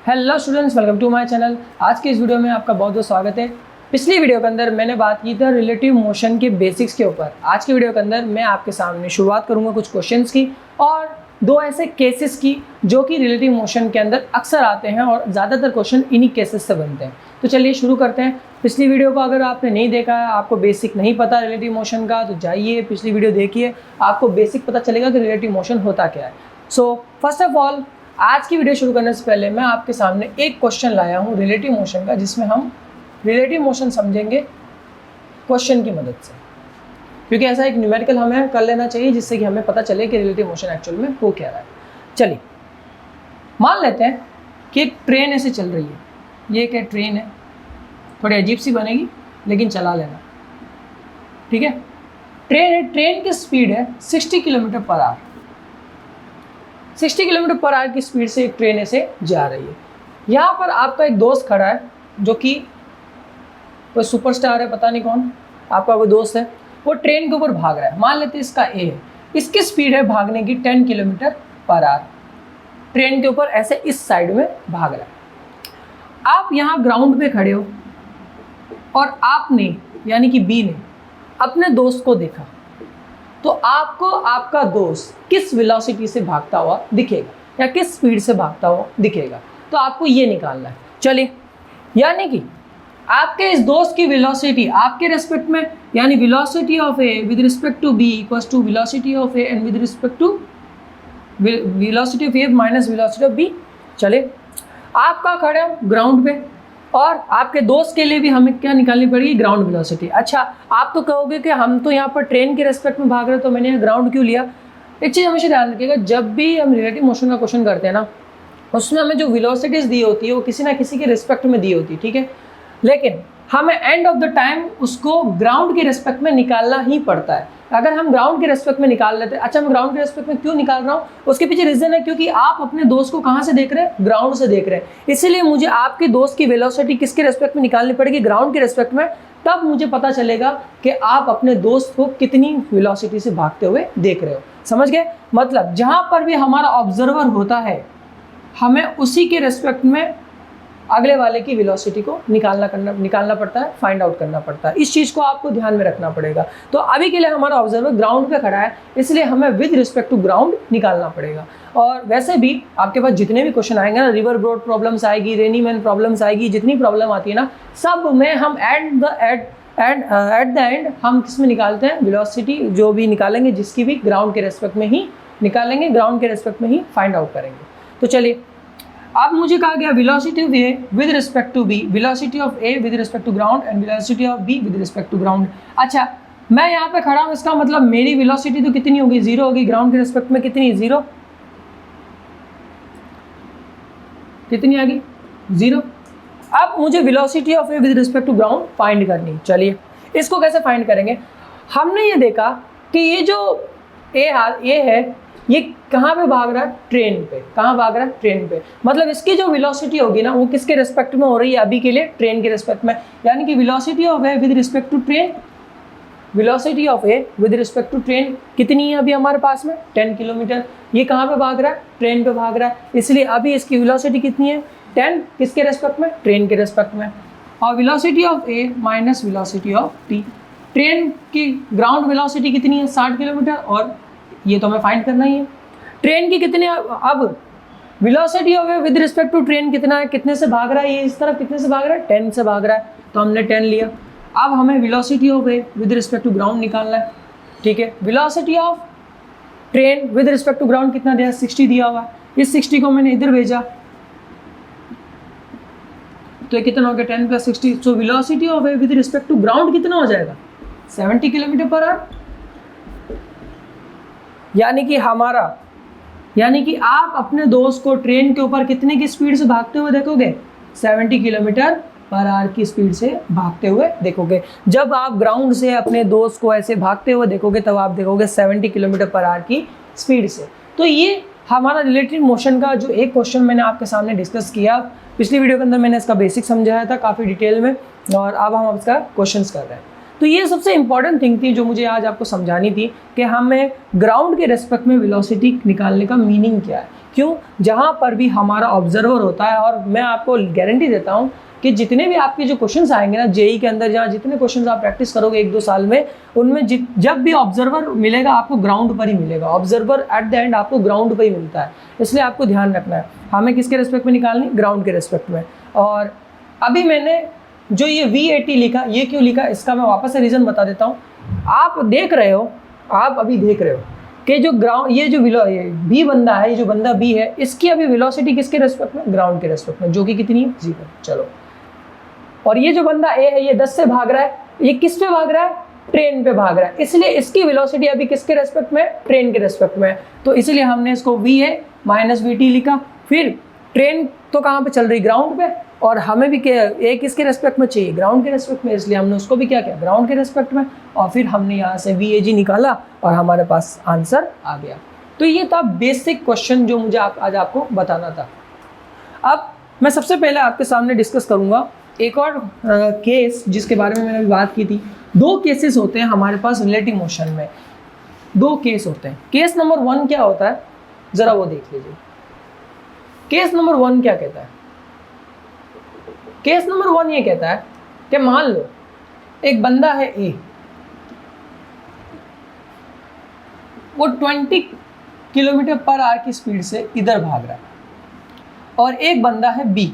Hello students, welcome to my channel. आज के इस वीडियो में आपका बहुत बहुत स्वागत है। पिछली वीडियो के अंदर मैंने बात की था रिलेटिव मोशन के बेसिक्स के ऊपर। आज की वीडियो के अंदर मैं आपके सामने शुरुआत करूंगा कुछ क्वेश्चंस की और दो ऐसे केसेस की जो कि रिलेटिव मोशन के अंदर अक्सर आते हैं और ज़्यादातर क्वेश्चन इन्हीं केसेस से बनते हैं। तो चलिए शुरू करते हैं। पिछली वीडियो को अगर आपने नहीं देखा है, आपको बेसिक नहीं पता रिलेटिव मोशन का, तो जाइए पिछली वीडियो देखिए, आपको बेसिक पता चलेगा कि रिलेटिव मोशन होता क्या है। सो फर्स्ट ऑफ ऑल, आज की वीडियो शुरू करने से पहले मैं आपके सामने एक क्वेश्चन लाया हूँ रिलेटिव मोशन का, जिसमें हम रिलेटिव मोशन समझेंगे क्वेश्चन की मदद से, क्योंकि ऐसा एक न्यूमेरिकल हमें कर लेना चाहिए जिससे कि हमें पता चले कि रिलेटिव मोशन एक्चुअल में हो क्या रहा है। चलिए मान लेते हैं कि एक ट्रेन ऐसे चल रही है। ये एक ट्रेन है, थोड़ी अजीब सी बनेगी लेकिन चला लेना, ठीक है। ट्रेन की स्पीड है 60 kilometre per hour. 60 kilometre per hour की स्पीड से एक ट्रेन ऐसे जा रही है। यहाँ पर आपका एक दोस्त खड़ा है जो कि कोई सुपरस्टार है, पता नहीं कौन, आपका कोई दोस्त है, वो ट्रेन के ऊपर भाग रहा है। मान लेते हैं इसका ए है, इसकी स्पीड है भागने की 10 किलोमीटर पर आवर। ट्रेन के ऊपर ऐसे इस साइड में भाग रहा है। आप यहाँ ग्राउंड पे खड़े हो और आपने यानी कि बी ने अपने दोस्त को देखा, तो आपको आपका दोस्त किस वेलोसिटी से भागता हुआ दिखेगा या किस स्पीड से भागता हुआ दिखेगा, तो आपको ये निकालना है। चलिए, यानी कि आपके इस दोस्त की वेलोसिटी आपके रेस्पेक्ट में, यानी velocity of A with respect to B equals to velocity of A and with respect to velocity of A minus velocity of B. चलिए, आपका खड़े हो ग्राउंड पे और आपके दोस्त के लिए भी हमें क्या निकालनी पड़ेगी, ग्राउंड वेलोसिटी। अच्छा, आप तो कहोगे कि हम तो यहाँ पर ट्रेन के रेस्पेक्ट में भाग रहे हैं, तो मैंने यहाँ ग्राउंड क्यों लिया। एक चीज़ हमेशा ध्यान रखिएगा, जब भी हम रिलेटिव मोशन का क्वेश्चन करते हैं ना, उसमें हमें जो वेलोसिटीज दी होती है वो किसी ना किसी के रिस्पेक्ट में दी होती है, ठीक है। लेकिन हमें एंड ऑफ द टाइम उसको ग्राउंड के रेस्पेक्ट में निकालना ही पड़ता है। अगर हम ग्राउंड के रेस्पेक्ट में निकाल लेते हैं, अच्छा मैं ग्राउंड के रेस्पेक्ट में क्यों निकाल रहा हूँ, उसके पीछे रीजन है क्योंकि आप अपने दोस्त को कहाँ से देख रहे हैं, ग्राउंड से देख रहे हैं। इसीलिए मुझे आपके दोस्त की वेलोसिटी किसके रेस्पेक्ट में निकालनी पड़ेगी, ग्राउंड के रेस्पेक्ट में। तब मुझे पता चलेगा कि आप अपने दोस्त को कितनी वेलोसिटी से भागते हुए देख रहे हो। समझ गए? मतलब जहाँ पर भी हमारा ऑब्जर्वर होता है, हमें उसी के रेस्पेक्ट में अगले वाले की वेलोसिटी को निकालना पड़ता है, फाइंड आउट करना पड़ता है। इस चीज़ को आपको ध्यान में रखना पड़ेगा। तो अभी के लिए हमारा ऑब्जर्वर ग्राउंड पे खड़ा है, इसलिए हमें विद रिस्पेक्ट टू ग्राउंड निकालना पड़ेगा। और वैसे भी आपके पास जितने भी क्वेश्चन आएंगे ना, रिवर ब्रोड प्रॉब्लम्स आएगी, रेनीमैन प्रॉब्लम्स आएगी, जितनी प्रॉब्लम आती है ना, सब में हम एट द एंड हम किस में निकालते हैं, वेलोसिटी जो भी निकालेंगे जिसकी भी ग्राउंड के रेस्पेक्ट में ही निकालेंगे, ग्राउंड के रेस्पेक्ट में ही फाइंड आउट करेंगे। तो चलिए, अब मुझे कहा गया velocity of A with respect to B, velocity of A with respect to ground and velocity of B with respect to ground. अच्छा, मैं यहाँ पे खड़ा हूँ, इसका मतलब मेरी वेलोसिटी तो कितनी होगी, 0 होगी। ग्राउंड के रिस्पेक्ट में कितनी, 0। कितनी आ गई, 0। अब मुझे velocity of A with respect to ground find करनी। चलिए, इसको कैसे फाइंड करेंगे। हमने ये देखा कि ये जो ए है, ये कहाँ पे भाग रहा है, ट्रेन पे। कहाँ भाग रहा है, ट्रेन पे। मतलब इसकी जो वेलोसिटी होगी ना, वो किसके रिस्पेक्ट में हो रही है अभी के लिए, ट्रेन के रिस्पेक्ट में। यानी कि velocity of A with respect to train, velocity of A with respect to train कितनी है अभी हमारे पास में, 10 किलोमीटर। ये कहाँ पे भाग रहा है, ट्रेन पे भाग रहा है, इसलिए अभी इसकी वेलोसिटी कितनी है, 10। किसके रेस्पेक्ट में, ट्रेन के रेस्पेक्ट में। और velocity of A minus velocity of T, train की ग्राउंड वेलोसिटी कितनी है, 60 किलोमीटर, और ये तो हमें फाइंड करना ही है। ट्रेन की कितने, अब velocity of A with respect to train कितना है, कितने से भाग रहा है, ये इस तरफ कितने से भाग रहा है, 10 से भाग रहा है, तो हमने 10 लिया। अब हमें velocity of A with respect to ground निकालना है, ठीक है। Velocity of train with respect to ground कितना दिया, 60 दिया हुआ है। इस 60 को मैंने इधर भेजा, तो कितना हो गया, 10 + 60। So velocity of A with respect to ground कितना हो जाएगा, 70 किलोमीटर पर आवर। यानी कि आप अपने दोस्त को ट्रेन के ऊपर कितने की स्पीड से भागते हुए देखोगे, 70 किलोमीटर पर आवर की स्पीड से भागते हुए देखोगे। जब आप ग्राउंड से अपने दोस्त को ऐसे भागते हुए देखोगे, तब आप देखोगे 70 किलोमीटर पर आवर की स्पीड से। तो ये हमारा रिलेटिव मोशन का जो एक क्वेश्चन मैंने आपके सामने डिस्कस किया, पिछली वीडियो के अंदर मैंने इसका बेसिक समझाया था काफ़ी डिटेल में, और अब हम इसका क्वेश्चंस कर रहे हैं। तो ये सबसे इंपॉर्टेंट थिंग थी जो मुझे आज आपको समझानी थी कि हमें ग्राउंड के रेस्पेक्ट में वेलोसिटी निकालने का मीनिंग क्या है। क्यों? जहाँ पर भी हमारा ऑब्जर्वर होता है, और मैं आपको गारंटी देता हूँ कि जितने भी आपके जो क्वेश्चंस आएंगे ना जेई के अंदर, जहाँ जितने क्वेश्चंस आप प्रैक्टिस करोगे 1-2 साल में, उनमें जब भी ऑब्जर्वर मिलेगा आपको ग्राउंड पर ही मिलेगा। ऑब्जर्वर एट द एंड आपको ग्राउंड पर ही मिलता है, इसलिए आपको ध्यान रखना है हमें किसके रेस्पेक्ट में निकालनी, ग्राउंड के रेस्पेक्ट में। और अभी मैंने जो ये V80 लिखा, ये क्यों लिखा, इसका मैं वापस से रीज़न बता देता हूँ। आप अभी देख रहे हो कि जो ग्राउंड, ये जो बी बंदा है, ये जो बंदा बी है, इसकी अभी वेलोसिटी किसके रेस्पेक्ट में, ग्राउंड के रेस्पेक्ट में, जो कि कितनी है, 0। चलो, और ये जो बंदा ए है, ये 10 से भाग रहा है, ये किस पे भाग रहा है, ट्रेन पे भाग रहा है, इसलिए इसकी वेलोसिटी अभी किसके रेस्पेक्ट में, ट्रेन के रेस्पेक्ट में। तो इसलिए हमने इसको VA माइनस VT लिखा। फिर ट्रेन तो कहाँ पे चल रही, ग्राउंड पे, और हमें भी क्या, ए किसके रेस्पेक्ट में चाहिए, ग्राउंड के रेस्पेक्ट में, इसलिए हमने उसको भी क्या किया, ग्राउंड के रेस्पेक्ट में। और फिर हमने यहाँ से VAG निकाला और हमारे पास आंसर आ गया। तो ये था बेसिक क्वेश्चन जो मुझे आज आपको बताना था। अब मैं सबसे पहले आपके सामने डिस्कस करूँगा एक और केस जिसके बारे में मैंने अभी बात की थी। 2 केसेस होते हैं हमारे पास रिलेटिव मोशन में, 2 केस होते हैं। केस नंबर 1 क्या होता है, ज़रा वो देख लीजिए। केस नंबर 1 क्या कहता है, केस नंबर 1 ये कहता है कि मान लो एक बंदा है ए, वो 20 किलोमीटर पर आवर की स्पीड से इधर भाग रहा है, और एक बंदा है बी,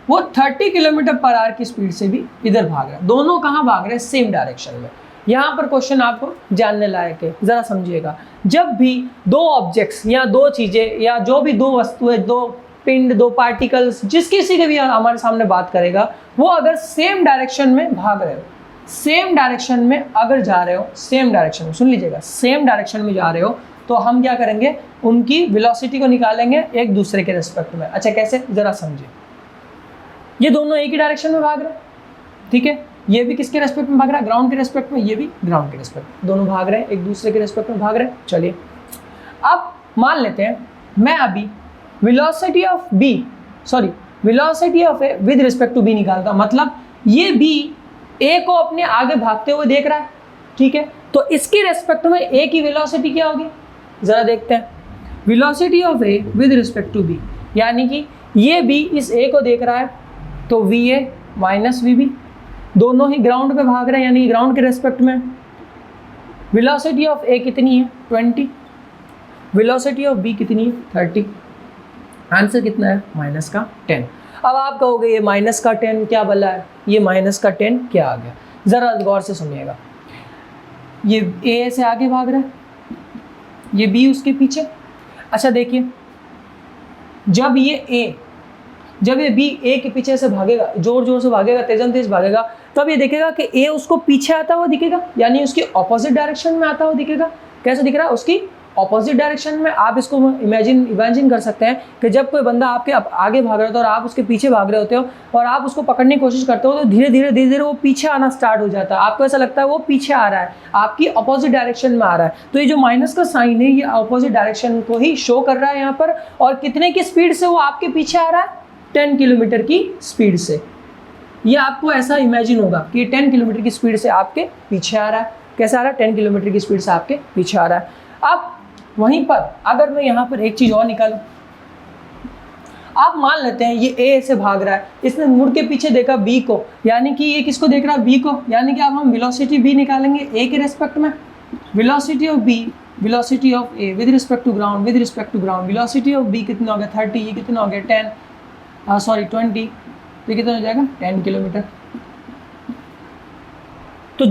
वो 30 किलोमीटर पर आवर की स्पीड से भी इधर भाग रहा है। दोनों कहाँ भाग रहे हैं, सेम डायरेक्शन में। यहाँ पर क्वेश्चन आपको जानने लायक है, ज़रा समझिएगा। जब भी 2 ऑब्जेक्ट्स या 2 चीज़ें या जो भी 2 वस्तुएं, 2 पिंड, 2 पार्टिकल्स, जिस किसी के भी हमारे सामने बात करेगा, वो अगर सेम डायरेक्शन में भाग रहे हो, सेम डायरेक्शन में अगर जा रहे हो, सेम डायरेक्शन में, सुन लीजिएगा, सेम डायरेक्शन में जा रहे हो, तो हम क्या करेंगे, उनकी वेलोसिटी को निकालेंगे एक दूसरे के रेस्पेक्ट में। अच्छा, कैसे, ज़रा समझिए। ये दोनों एक ही डायरेक्शन में भाग रहे हैं, ठीक है, ये भी किसके रेस्पेक्ट में भाग रहा है, ग्राउंड के रेस्पेक्ट में, ये भी ग्राउंड के रेस्पेक्ट में, दोनों भाग रहे हैं एक दूसरे के रेस्पेक्ट में भाग रहे हैं। चलिए, अब मान लेते हैं मैं अभी velocity of A with respect to B निकालता, मतलब ये बी ए को अपने आगे भागते हुए देख रहा है, ठीक है, तो इसके रेस्पेक्ट में ए की वेलोसिटी क्या होगी, ज़रा देखते हैं। Velocity of A with respect to B, यानी कि ये बी इस ए को देख रहा है, तो VA माइनस VB, दोनों ही ग्राउंड पे भाग रहे हैं, यानी ग्राउंड के रेस्पेक्ट में। वेलोसिटी ऑफ A कितनी है, 20, वेलोसिटी ऑफ B कितनी है, 30। आंसर कितना है, माइनस का 10। अब आप कहोगे ये माइनस का 10 क्या बला है, ये माइनस का 10 क्या आ गया, ज़रा गौर से सुनिएगा। ये A से आगे भाग रहा है, ये B उसके पीछे। अच्छा देखिए, जब ये B A के पीछे से भागेगा, जोर जोर से भागेगा, तेज भागेगा, तब ये देखेगा कि A उसको पीछे आता हुआ दिखेगा, यानी उसकी ऑपोजिट डायरेक्शन में आता हुआ दिखेगा। कैसे दिख रहा है, उसकी ऑपोजिट डायरेक्शन में। आप इसको इमेजिन कर सकते हैं कि जब कोई बंदा आपके आगे भाग रहा होता है और आप उसके पीछे भाग रहे होते हो और आप उसको पकड़ने की कोशिश करते हो, तो धीरे धीरे वो पीछे आना स्टार्ट हो जाता है। आपको ऐसा लगता है वो पीछे आ रहा है, आपकी ऑपोजिट डायरेक्शन में आ रहा है। तो ये जो माइनस का साइन है, ये ऑपोजिट डायरेक्शन को ही शो कर रहा है यहाँ पर। और कितने की स्पीड से वो आपके पीछे आ रहा है, 10 किलोमीटर की स्पीड से। ये आपको ऐसा इमेजिन होगा कि 10 किलोमीटर की स्पीड से आपके पीछे आ रहा है। कैसे आ रहा है, 10 किलोमीटर की स्पीड से आपके पीछे आ रहा है। अब वहीं पर अगर मैं यहाँ पर एक चीज़ और निकालूं, आप मान लेते हैं ये A से भाग रहा है, इसने मुड़ के पीछे देखा B को, यानी कि ये किसको देख रहा है, B को, यानी कि अब हम वेलोसिटी B निकालेंगे A के रेस्पेक्ट में। Velocity of B, velocity of A with respect to ground, velocity of B कितना हो गया 30, ये कितना हो गया 20, तो कितना हो जाएगा 10 किलोमीटर। तो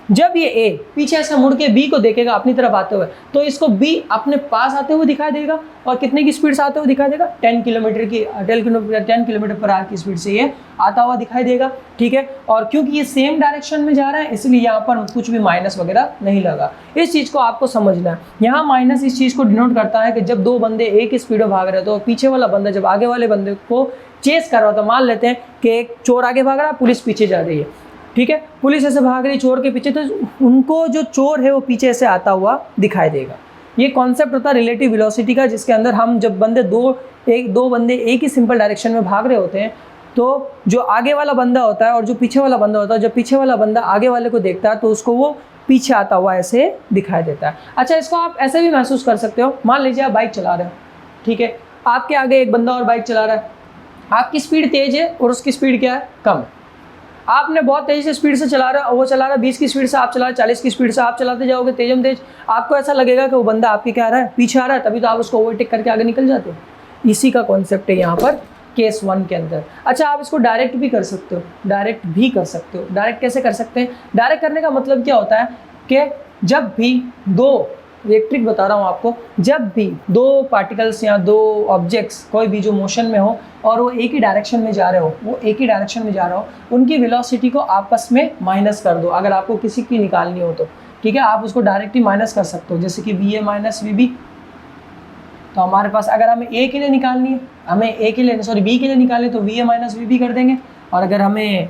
जब ये A पीछे ऐसा मुड़ के B को देखेगा अपनी तरफ आते हुए, तो इसको B अपने पास आते हुए दिखाई देगा। और कितने की स्पीड से आते हुए दिखाई देगा, 10 किलोमीटर पर आवर की स्पीड से ये आता हुआ दिखाई देगा, ठीक है। और क्योंकि ये सेम डायरेक्शन में जा रहा है, इसलिए यहाँ पर कुछ भी माइनस वगैरह नहीं लगा। इस चीज़ को आपको समझना है। यहाँ माइनस इस चीज़ को डिनोट करता है कि जब 2 बंदे एक ही स्पीड में भाग रहे हो, तो पीछे वाला बंदा जब आगे वाले बंदे को चेस कर रहा होता, मान लेते हैं कि एक चोर आगे भाग रहा है, पुलिस पीछे जा रही है, ठीक है, पुलिस ऐसे भाग रही चोर के पीछे, तो उनको जो चोर है वो पीछे से आता हुआ दिखाई देगा। ये कॉन्सेप्ट होता है रिलेटिव वेलोसिटी का, जिसके अंदर हम जब दो बंदे एक ही सिंपल डायरेक्शन में भाग रहे होते हैं, तो जो आगे वाला बंदा होता है और जो पीछे वाला बंदा होता है, जब पीछे वाला बंदा आगे वाले को देखता है तो उसको वो पीछे आता हुआ ऐसे दिखाई देता है। अच्छा, इसको आप ऐसे भी महसूस कर सकते हो। मान लीजिए आप बाइक चला रहे हो, ठीक है, आपके आगे एक बंदा और बाइक चला रहा है, आपकी स्पीड तेज है और उसकी स्पीड क्या है, कम है। आपने बहुत तेज़ी से स्पीड से चला रहा है, वो चला रहा है 20 की स्पीड से, आप चला रहे 40 की स्पीड से, आप चलाते जाओगे तेजम तेज, आपको ऐसा लगेगा कि वो बंदा आपके क्या आ रहा है, पीछे आ रहा है, तभी तो आप उसको ओवरटेक करके आगे निकल जाते हो। इसी का कॉन्सेप्ट है यहाँ पर केस 1 के अंदर। अच्छा, आप इसको डायरेक्ट भी कर सकते हो, डायरेक्ट भी कर सकते हो। डायरेक्ट कैसे कर सकते हैं? डायरेक्ट करने का मतलब क्या होता है कि जब भी एक ट्रिक बता रहा हूँ आपको, जब भी दो पार्टिकल्स या दो ऑब्जेक्ट्स कोई भी जो मोशन में हो और वो एक ही डायरेक्शन में जा रहे हो, उनकी वेलोसिटी को आपस में माइनस कर दो। अगर आपको किसी की निकालनी हो तो ठीक है, आप उसको डायरेक्ट ही माइनस कर सकते हो, जैसे कि VA माइनस VB। तो हमारे पास अगर हमें A के लिए निकालनी है, B के लिए निकालनी है तो VA माइनस VB कर देंगे, और अगर हमें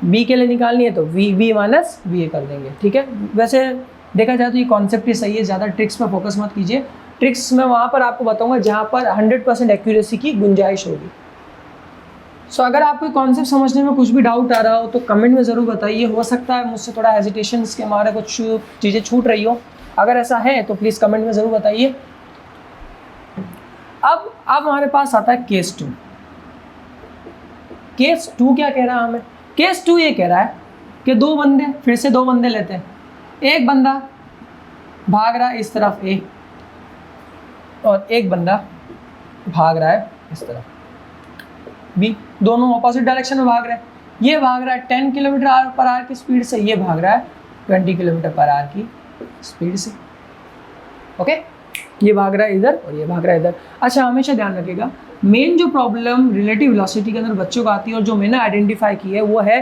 B के लिए निकालनी है तो VB माइनस VA कर देंगे। ठीक है, वैसे देखा जाए तो ये कॉन्सेप्ट ही सही है, ज़्यादा ट्रिक्स पे फोकस मत कीजिए। ट्रिक्स मैं वहाँ पर आपको बताऊँगा जहाँ पर 100% एक्यूरेसी की गुंजाइश होगी। सो अगर आपको कॉन्सेप्ट समझने में कुछ भी डाउट आ रहा हो तो कमेंट में ज़रूर बताइए। हो सकता है मुझसे थोड़ा हेजिटेशंस के हमारे कुछ चीज़ें छूट रही हो, अगर ऐसा है तो प्लीज़ कमेंट में ज़रूर बताइए। अब हमारे पास आता है केस 2। केस 2 क्या कह रहा है हमें? केस 2 ये कह रहा है कि फिर से दो बंदे लेते हैं। एक बंदा भाग रहा है इस तरफ A और एक बंदा भाग रहा है इस तरफ B, दोनों ऑपोजिट डायरेक्शन में भाग रहे हैं। ये भाग रहा है 10 किलोमीटर/आवर की स्पीड से, ये भाग रहा है 20 किलोमीटर/आवर की स्पीड से। ओके, ये भाग रहा है इधर और ये भाग रहा है इधर। अच्छा, हमेशा ध्यान रखिएगा, मेन जो प्रॉब्लम रिलेटिव वेलोसिटी के अंदर बच्चों को आती है और जो मैंने आइडेंटिफाई की है वो है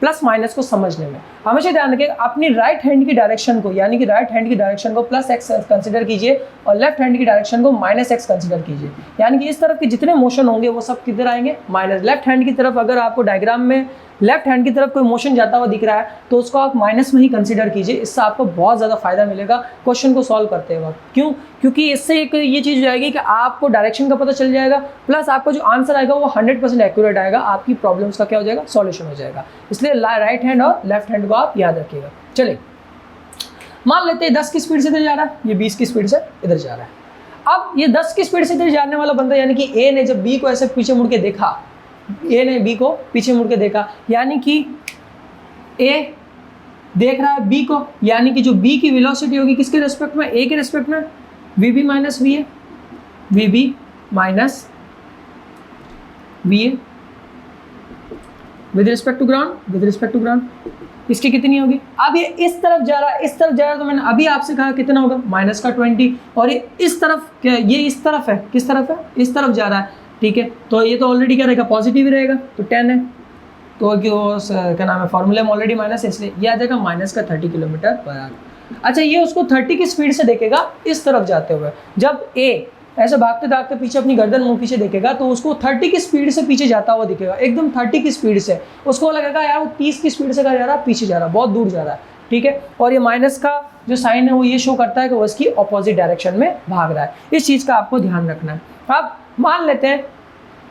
प्लस माइनस को समझने में। हमेशा ध्यान रखिएगा, अपनी राइट हैंड की डायरेक्शन को, यानी कि राइट हैंड की डायरेक्शन को प्लस x कंसिडर कीजिए और लेफ्ट हैंड की डायरेक्शन को माइनस x कंसिडर कीजिए। यानी कि इस तरफ के जितने मोशन होंगे वो सब किधर आएंगे, माइनस। लेफ्ट हैंड की तरफ अगर आपको डायग्राम में लेफ्ट हैंड की तरफ कोई मोशन जाता हुआ दिख रहा है तो उसको आप माइनस में ही कंसीडर कीजिए। इससे आपको बहुत ज़्यादा फायदा मिलेगा क्वेश्चन को सॉल्व करते वक्त। क्यों? क्योंकि इससे एक ये चीज़ हो जाएगी कि आपको डायरेक्शन का पता चल जाएगा, प्लस आपका जो आंसर आएगा वो 100% एक्यूरेट आएगा, आपकी प्रॉब्लम्स का क्या हो जाएगा, सॉल्यूशन हो जाएगा। इसलिए राइट हैंड और लेफ्ट हैंड को आप याद रखिएगा। चलिए, मान लेते हैं 10 की स्पीड से इधर जा रहा है, ये 20 की स्पीड से इधर जा रहा है। अब ये 10 की स्पीड से इधर जाने वाला बंदा, यानी कि A ने जब B को ऐसे पीछे मुड़ के देखा, A ने B को पीछे मुड़ के देखा, यानी कि A देख रहा है B को, यानी कि जो B की वेलोसिटी होगी किसके रेस्पेक्ट में, A के रेस्पेक्ट में, VB minus VA, VB minus VA with respect to ground, इसकी कितनी होगी? अब ये इस तरफ जा रहा है, तो मैंने अभी आपसे कहा कितना होगा, माइनस का 20, और ये इस तरफ क्या, ये इस तरफ है, किस तरफ है, इस तरफ जा रहा है। ठीक है, तो ये तो ऑलरेडी क्या रहेगा, पॉजिटिव ही रहेगा, तो 10 है, तो क्या नाम है, फॉर्मूले में ऑलरेडी माइनस है, इसलिए ये आ जाएगा माइनस का 30 किलोमीटर/आवर। अच्छा, ये उसको 30 की स्पीड से देखेगा इस तरफ जाते हुए। जब A ऐसे भागते पीछे अपनी गर्दन मुंह पीछे देखेगा तो उसको 30 की स्पीड से पीछे जाता हुआ दिखेगा, एकदम 30 की स्पीड से। उसको लगेगा यार वो 30 की स्पीड से कहाँ जा रहा है, पीछे जा रहा है, बहुत दूर जा रहा है। ठीक है, और ये माइनस का जो साइन है वो ये शो करता है कि वो इसकी ऑपोजिट डायरेक्शन में भाग रहा है। इस चीज़ का आपको ध्यान रखना है। अब मान लेते हैं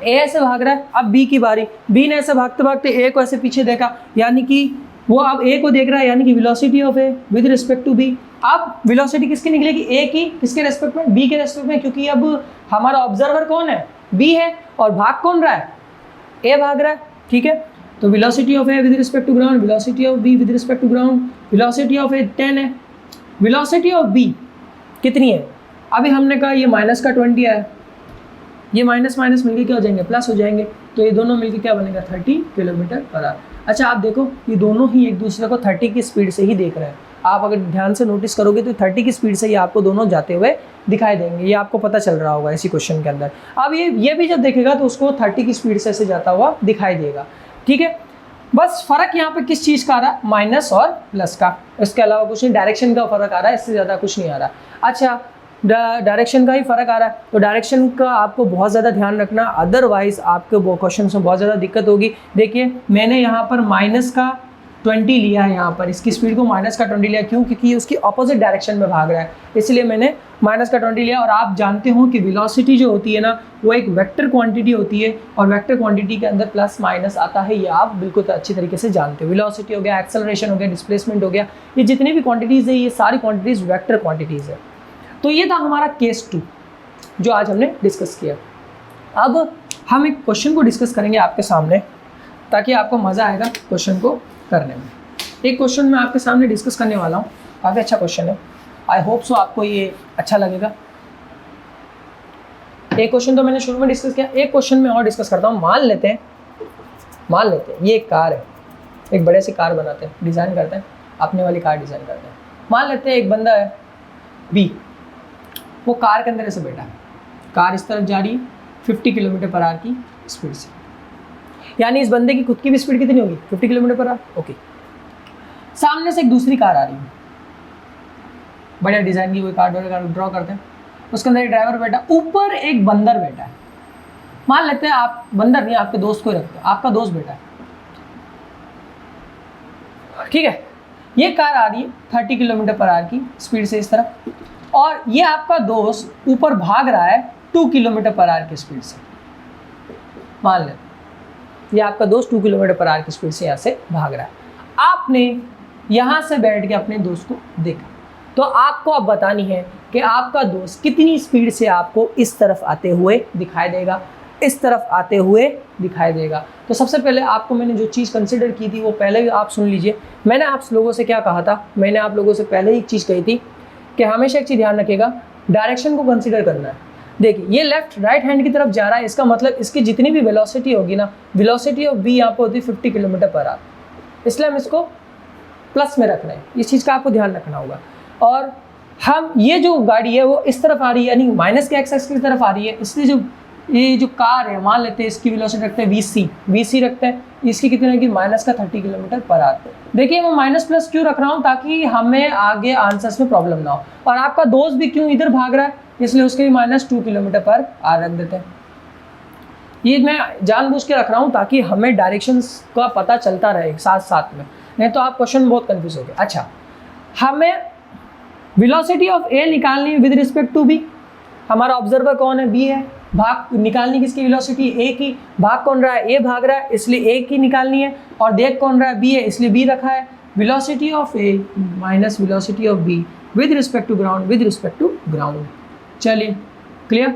A ऐसे भाग रहा है, अब B की बारी। B ने ऐसे भागते A को ऐसे पीछे देखा, यानी कि वो अब A को देख रहा है, यानी कि velocity of A with respect to B। अब वेलोसिटी किसकी निकलेगी, A की, किसके रेस्पेक्ट में, B के रेस्पेक्ट में, क्योंकि अब हमारा ऑब्जर्वर कौन है, B है, और भाग कौन रहा है, A भाग रहा है। ठीक है, तो velocity of A with respect to ground, velocity of B with respect to ground, velocity of A 10 है, वेलोसिटी ऑफ B कितनी है, अभी हमने कहा ये माइनस का 20 है, ये माइनस मिलके क्या हो जाएंगे, प्लस हो जाएंगे, तो ये दोनों मिलके क्या बनेगा, 30 किलोमीटर/आवर। अच्छा, आप देखो ये दोनों ही एक दूसरे को 30 की स्पीड से ही देख रहे हैं। आप अगर ध्यान से नोटिस करोगे तो 30 की स्पीड से ही आपको दोनों जाते हुए दिखाई देंगे, ये आपको पता चल रहा होगा इसी क्वेश्चन के अंदर। अब ये भी जब देखेगा तो उसको 30 की स्पीड से ऐसे जाता हुआ दिखाई देगा। ठीक है, बस फर्क यहाँ पे किस चीज़ का आ रहा है, माइनस और प्लस का, इसके अलावा कुछ नहीं, डायरेक्शन का फर्क आ रहा है, इससे ज़्यादा कुछ नहीं आ रहा। अच्छा, डायरेक्शन का ही फर्क आ रहा है, तो डायरेक्शन का आपको बहुत ज़्यादा ध्यान रखना, अदरवाइज आपके वो क्वेश्चन में बहुत ज़्यादा दिक्कत होगी। देखिए, मैंने यहाँ पर माइनस का 20 लिया है यहाँ पर, इसकी स्पीड को माइनस का 20 लिया, क्यों? क्योंकि ये उसकी ऑपोजिट डायरेक्शन में भाग रहा है, इसलिए मैंने माइनस का 20 लिया। और आप जानते हो कि वेलोसिटी जो होती है ना, वो एक वेक्टर क्वांटिटी होती है, और वेक्टर क्वांटिटी के अंदर प्लस माइनस आता है, ये आप बिल्कुल अच्छी तरीके से जानते हो। वेलोसिटी हो गया, एक्सेलरेशन हो गया, डिस्प्लेसमेंट हो गया, ये जितनी भी क्वांटिटीज़ है, ये सारी क्वांटिटीज़ वेक्टर क्वांटिटीज़ है। तो ये था हमारा केस 2 जो आज हमने डिस्कस किया। अब हम एक क्वेश्चन को डिस्कस करेंगे आपके सामने, ताकि आपको मज़ा आएगा क्वेश्चन को करने में। एक क्वेश्चन मैं आपके सामने डिस्कस करने वाला हूँ, काफ़ी अच्छा क्वेश्चन है, आई होप सो आपको ये अच्छा लगेगा। एक क्वेश्चन तो मैंने शुरू में डिस्कस किया, एक क्वेश्चन में और डिस्कस करता हूँ। मान लेते हैं ये एक कार है, एक बड़े सी कार बनाते हैं, डिज़ाइन करते हैं, अपने वाली कार डिज़ाइन करते हैं। मान लेते हैं एक बंदा है बी, वो कार के अंदर ऐसे बैठा है, कार इस तरफ जा रही है 50 किलोमीटर पर आवर की स्पीड से, यानी इस बंदे की खुद की भी स्पीड कितनी होगी? 50 किलोमीटर पर आवर। ओके, सामने से एक दूसरी कार आ रही है, बढ़िया डिज़ाइन की कोई कार ड्रॉ करते हैं, उसके अंदर एक ड्राइवर बैठा, ऊपर एक बंदर बैठा है। मान लेते हैं आप बंदर नहीं, आपके दोस्त को ही रखते हैं, आपका दोस्त बैठा है, ठीक है। ये कार आ रही है 30 किलोमीटर पर आवर की स्पीड से इस तरफ, और ये आपका दोस्त ऊपर भाग रहा है 2 किलोमीटर पर आवर की स्पीड से। मान लेते ये आपका दोस्त 2 किलोमीटर पर आवर की स्पीड से यहाँ से भाग रहा है। आपने यहाँ से बैठ के अपने दोस्त को देखा, तो आपको अब बतानी है कि आपका दोस्त कितनी स्पीड से आपको इस तरफ आते हुए दिखाई देगा, इस तरफ आते हुए दिखाई देगा। तो सबसे पहले आपको मैंने जो चीज़ कंसिडर की थी वो पहले भी आप सुन लीजिए। मैंने आप लोगों से क्या कहा था? मैंने आप लोगों से पहले ही एक चीज़ कही थी कि हमेशा एक चीज़ ध्यान रखिएगा, डायरेक्शन को कंसिडर करना है। देखिए ये लेफ्ट राइट हैंड की तरफ जा रहा है, इसका मतलब इसकी जितनी भी वेलोसिटी होगी ना, वेलोसिटी ऑफ बी यहाँ पर होती है 50 किलोमीटर पर आवर, इसलिए हम इसको प्लस में रख रहे हैं। इस चीज़ का आपको ध्यान रखना होगा। और हम ये जो गाड़ी है वो इस तरफ आ रही है, यानी माइनस के एक्स एक्सिस की तरफ आ रही है, इसलिए ये जो कार है, मान लेते हैं इसकी वेलोसिटी रखते हैं वीसी रखते हैं, इसकी कितनी होगी? माइनस का 30 किलोमीटर पर आवर। देखिए मैं माइनस प्लस क्यों रख रहा हूँ? ताकि हमें आगे आंसर्स में प्रॉब्लम ना हो। और आपका दोस्त भी क्यों इधर भाग रहा है, इसलिए उसके भी माइनस 2 किलोमीटर पर आवर रख देते हैं। ये मैं जानबूझ के रख रहा हूँ ताकि हमें डायरेक्शंस का पता चलता रहे साथ साथ में, नहीं तो आप क्वेश्चन बहुत कंफ्यूज हो गए। अच्छा, हमें वेलोसिटी ऑफ ए निकालनी है विद रिस्पेक्ट टू बी। हमारा ऑब्जर्वर कौन है? बी है। भाग निकालनी किसकी? वेलोसिटी ए की। भाग कौन रहा है? ए भाग रहा है, इसलिए ए की निकालनी है। और देख कौन रहा है? बी है, इसलिए बी रखा है। Velocity of A minus velocity of B with respect to ground. चलिए क्लियर।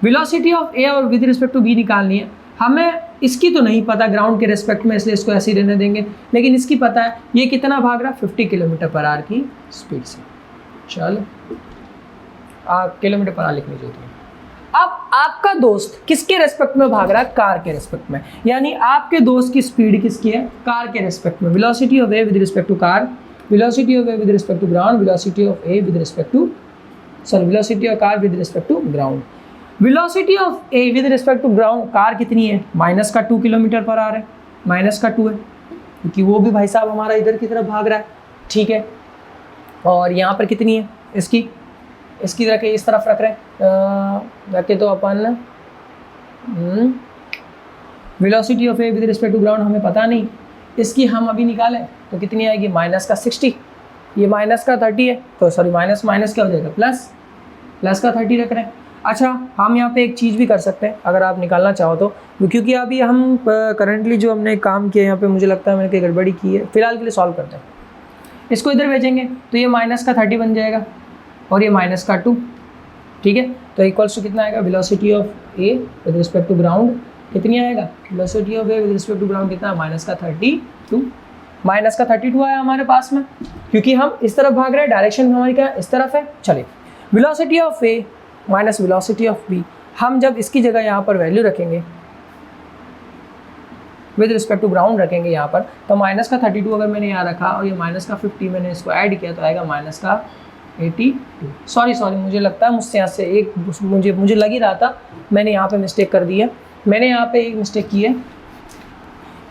वेलोसिटी ऑफ ए और विद रिस्पेक्ट टू बी निकालनी है। हमें इसकी तो नहीं पता ग्राउंड के रिस्पेक्ट में, इसलिए इसको ऐसे ही रहने देंगे, लेकिन इसकी पता है ये कितना भाग रहा है? 50 किलोमीटर पर आवर की स्पीड से। चलो किलोमीटर पर आवर लिखनी चाहिए। अब आपका दोस्त किसके रेस्पेक्ट में भाग रहा है? कार के रेस्पेक्ट में। यानी आपके दोस्त की स्पीड किसकी है? कार के रेस्पेक्ट में। Velocity of A with respect to car, velocity of A with respect to ground, velocity of A with respect to velocity of car with respect to ground. Velocity of A with respect to ground, car कितनी है? Minus का 2 kilometre per hour है, minus का 2 है, क्योंकि वो भी भाई साहब हमारा इधर की तरफ भाग रहा है, ठीक है। और यहाँ पर कितनी है इसकी रखे, इस तरफ रख रहे हैं, रखे तो अपन velocity of A with respect to ground हमें पता नहीं, इसकी हम अभी निकालें तो कितनी आएगी? माइनस का 60, ये माइनस का 30 है, तो सॉरी माइनस क्या हो जाएगा? प्लस का 30 रख रहे हैं। अच्छा, हम यहाँ पे एक चीज़ भी कर सकते हैं अगर आप निकालना चाहो तो, क्योंकि अभी हम करंटली जो हमने काम किया यहाँ पे मुझे लगता है मैंने कोई गड़बड़ी की है। फिलहाल के लिए सॉल्व करते हैं, इसको इधर भेजेंगे तो ये माइनस का 30 बन जाएगा और ये माइनस का 2, ठीक है। तो इक्वल्स टू कितना आएगा? Velocity of A with respect to ground कितनी आएगा? Velocity of A with respect to ground कितना? माइनस का 32, माइनस का 32 आया हमारे पास में, क्योंकि हम इस तरफ भाग रहे हैं, डायरेक्शन हमारी क्या इस तरफ है। चलिए, velocity of A minus velocity of B, हम जब इसकी जगह यहाँ पर वैल्यू रखेंगे विद रिस्पेक्ट टू ग्राउंड रखेंगे यहाँ पर, तो माइनस का 32 अगर मैंने यहाँ रखा और ये माइनस का 50 मैंने इसको ऐड किया तो आएगा माइनस का 82। सॉरी मुझे लगता है मुझसे यहाँ से एक मुझे लग ही रहा था, मैंने यहाँ पे मिस्टेक कर दी है। मैंने यहाँ पे एक मिस्टेक की है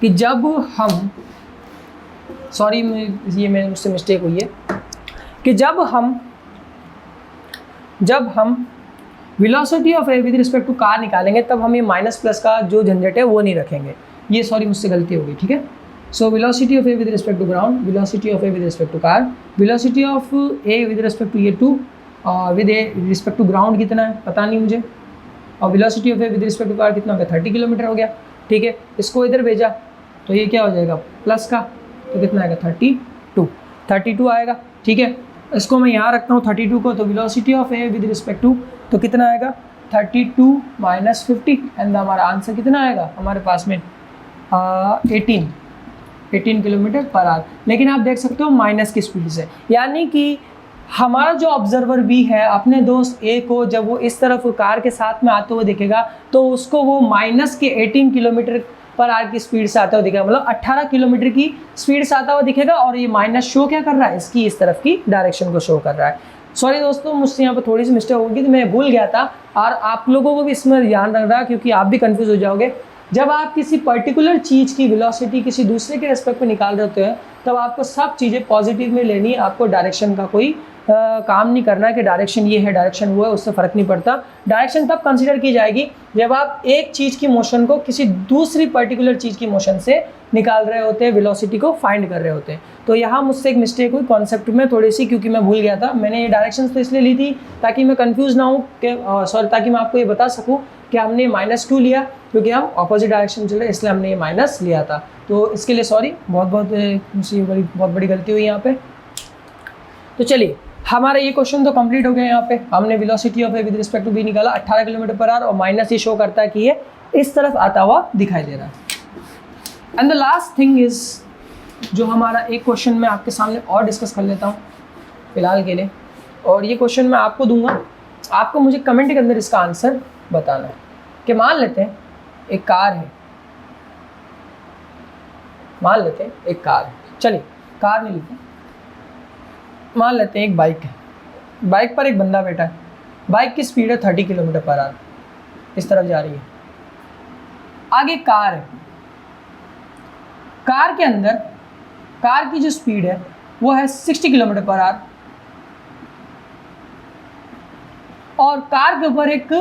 कि जब हम ये मुझसे मिस्टेक हुई है कि जब हम velocity of A with respect to car निकालेंगे तब हम ये माइनस प्लस का जो झंझट है वो नहीं रखेंगे। ये मुझसे गलती हो गई, ठीक है। So velocity of A with respect to ground, velocity of A with respect to car, velocity of A with respect to ये 2 with A with respect to ground कितना है पता नहीं मुझे, और velocity of A with respect to car कितना हो गया 30 किलोमीटर हो गया। ठीक है, इसको इधर भेजा तो ये क्या हो जाएगा प्लस का, तो कितना आएगा 32 आएगा। ठीक है, इसको मैं यहाँ रखता हूँ 32 को, तो velocity of A with respect to तो कितना आएगा 32 माइनस 50 एंड हमारा आंसर कितना आएगा हमारे पास में 18 किलोमीटर पर आवर। लेकिन आप देख सकते हो माइनस की स्पीड से, यानी कि हमारा जो ऑब्जर्वर भी है अपने दोस्त ए को जब वो इस तरफ कार के साथ में आते हुए दिखेगा तो उसको वो माइनस के 18 किलोमीटर पर आवर की स्पीड से आता हुआ दिखेगा, मतलब 18 किलोमीटर की स्पीड से आता हुआ दिखेगा। और ये माइनस शो क्या कर रहा है, इसकी इस तरफ की डायरेक्शन को शो कर रहा है। सॉरी दोस्तों, मुझसे यहाँ पर थोड़ी सी मिस्टेक होगी, तो मैं भूल गया था, और आप लोगों को भी इसमें ध्यान रखना क्योंकि आप भी कंफ्यूज हो जाओगे। जब आप किसी पर्टिकुलर चीज़ की वेलोसिटी किसी दूसरे के रेस्पेक्ट में निकाल रहे होते हैं तब आपको सब चीज़ें पॉजिटिव में लेनी है, आपको डायरेक्शन का कोई काम नहीं करना है कि डायरेक्शन ये है डायरेक्शन वो है, उससे फ़र्क नहीं पड़ता। डायरेक्शन तब कंसीडर की जाएगी जब आप एक चीज़ की मोशन को किसी दूसरी पर्टिकुलर चीज़ की मोशन से निकाल रहे होते हैं, वेलोसिटी को फाइंड कर रहे होते हैं। तो यहाँ मुझसे एक मिस्टेक हुई कॉन्सेप्ट में थोड़ी सी, क्योंकि मैं भूल गया था। मैंने ये डायरेक्शंस तो इसलिए ली थी ताकि मैं कंफ्यूज ना हूँ कि ताकि मैं आपको ये बता सकूँ कि हमने माइनस क्यों लिया, क्योंकि हम ऑपोजिट डायरेक्शन चल रहे इसलिए हमने ये माइनस लिया था। तो इसके लिए सॉरी, बहुत बड़ी गलती हुई यहाँ पे। तो चलिए, हमारा ये क्वेश्चन तो कंप्लीट हो गया। यहाँ पे हमने velocity of A with respect to B निकाला 18 किलोमीटर पर आवर, और माइनस ये शो करता है कि ये इस तरफ आता हुआ दिखाई दे रहा है। And the last thing is, जो हमारा एक क्वेश्चन मैं आपके सामने और डिस्कस कर लेता हूँ फिलहाल के लिए, और ये क्वेश्चन मैं आपको दूंगा, आपको मुझे कमेंट के अंदर इसका आंसर बताना है। कि मान लेते हैं एक कार है, चलिए कार नहीं लेते, मान लेते हैं एक बाइक है, बाइक पर एक बंदा बैठा है, बाइक की स्पीड है 30 किलोमीटर पर आवर, इस तरफ जा रही है। आगे कार है, कार के अंदर कार की जो स्पीड है वो है 60 किलोमीटर पर आवर, और कार के ऊपर एक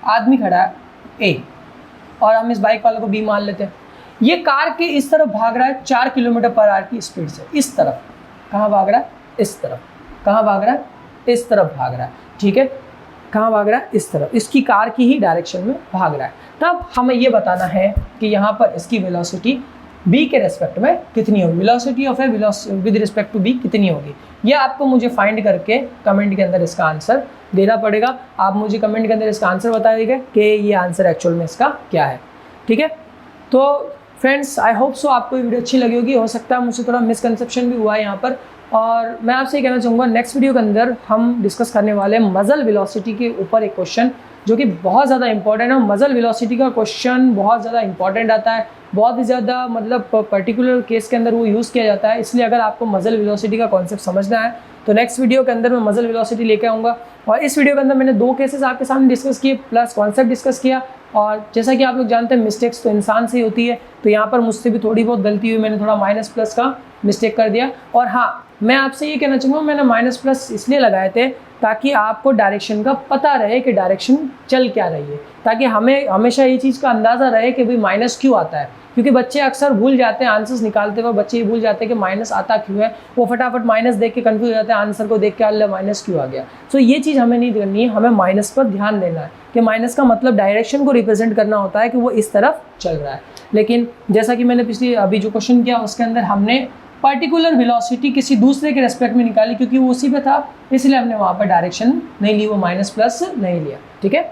आदमी खड़ा है ए, और हम इस बाइक वाले को बी मान लेते हैं। ये कार के इस तरफ भाग रहा है 4 किलोमीटर पर आवर की स्पीड से, इस तरफ। कहाँ भाग रहा है? इस तरफ। कहाँ भाग रहा है? इस तरफ भाग रहा है। ठीक है, कहाँ भाग रहा है? इस तरफ, इसकी कार की ही डायरेक्शन में भाग रहा है। तब हमें ये बताना है कि यहाँ पर इसकी वेलोसिटी बी के रेस्पेक्ट में कितनी होगी, velocity of A with respect to B कितनी होगी। ये आपको मुझे फाइंड करके कमेंट के अंदर इसका आंसर देना पड़ेगा। आप मुझे कमेंट के अंदर इसका आंसर बताइएगा कि ये आंसर एक्चुअल में इसका क्या है। ठीक है, तो फ्रेंड्स आई होप सो आपको ये वीडियो अच्छी लगी होगी। हो सकता है मुझसे थोड़ा मिसकंसेप्शन भी हुआ है यहाँ पर, और मैं आपसे ये कहना चाहूँगा नेक्स्ट वीडियो के अंदर हम डिस्कस करने वाले हैं मजल वेलोसिटी के ऊपर एक क्वेश्चन जो कि बहुत ज़्यादा इंपॉर्टेंट है। मजल वेलोसिटी का क्वेश्चन बहुत ज़्यादा इंपॉर्टेंट आता है, बहुत ही ज़्यादा मतलब पर्टिकुलर केस के अंदर वो यूज़ किया जाता है। इसलिए अगर आपको मजल वेलोसिटी का कॉन्सेप्ट समझना है तो नेक्स्ट वीडियो के अंदर मैं मजल वेलोसिटी लेके आऊँगा। और इस वीडियो के अंदर मैंने 2 केसेस आपके सामने डिस्कस किए प्लस कॉन्सेप्ट डिस्कस किया। और जैसा कि आप लोग जानते हैं मिस्टेक्स तो इंसान से ही होती है, तो यहाँ पर मुझसे भी थोड़ी बहुत गलती हुई, मैंने थोड़ा माइनस प्लस का मिस्टेक कर दिया। और हाँ, मैं आपसे ये कहना चाहूँगा मैंने माइनस प्लस इसलिए लगाए थे ताकि आपको डायरेक्शन का पता रहे कि डायरेक्शन चल क्या रही है, ताकि हमें हमेशा ये चीज़ का अंदाज़ा रहे कि भाई माइनस क्यों आता है। क्योंकि बच्चे अक्सर भूल जाते हैं आंसर्स निकालते हुए, बच्चे ये भूल जाते हैं कि माइनस आता क्यों है, वो फटाफट माइनस देख के कंफ्यूज हो जाते हैं, आंसर को देख के अल्लाह माइनस क्यों आ गया। सो ये चीज़ हमें नहीं करनी है, हमें माइनस पर ध्यान देना है कि माइनस का मतलब डायरेक्शन को रिप्रेजेंट करना होता है कि वो इस तरफ चल रहा है। लेकिन जैसा कि मैंने पिछली अभी जो क्वेश्चन किया उसके अंदर हमने पर्टिकुलर वेलोसिटी किसी दूसरे के रेस्पेक्ट में निकाली, क्योंकि वो उसी पे था, इसलिए हमने वहाँ पर डायरेक्शन नहीं ली, वो माइनस प्लस नहीं लिया। ठीक है,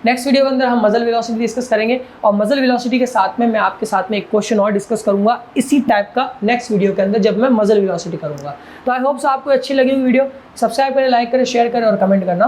नेक्स्ट वीडियो के अंदर हम मजल वेलोसिटी डिस्कस करेंगे, और मजल वेलोसिटी के साथ में मैं आपके साथ में एक क्वेश्चन और डिस्कस करूंगा इसी टाइप का नेक्स्ट वीडियो के अंदर जब मैं मजल वेलोसिटी करूंगा। तो आई होप सो आपको अच्छी लगी हुई वीडियो। सब्सक्राइब करें, लाइक करें, शेयर करें और कमेंट करना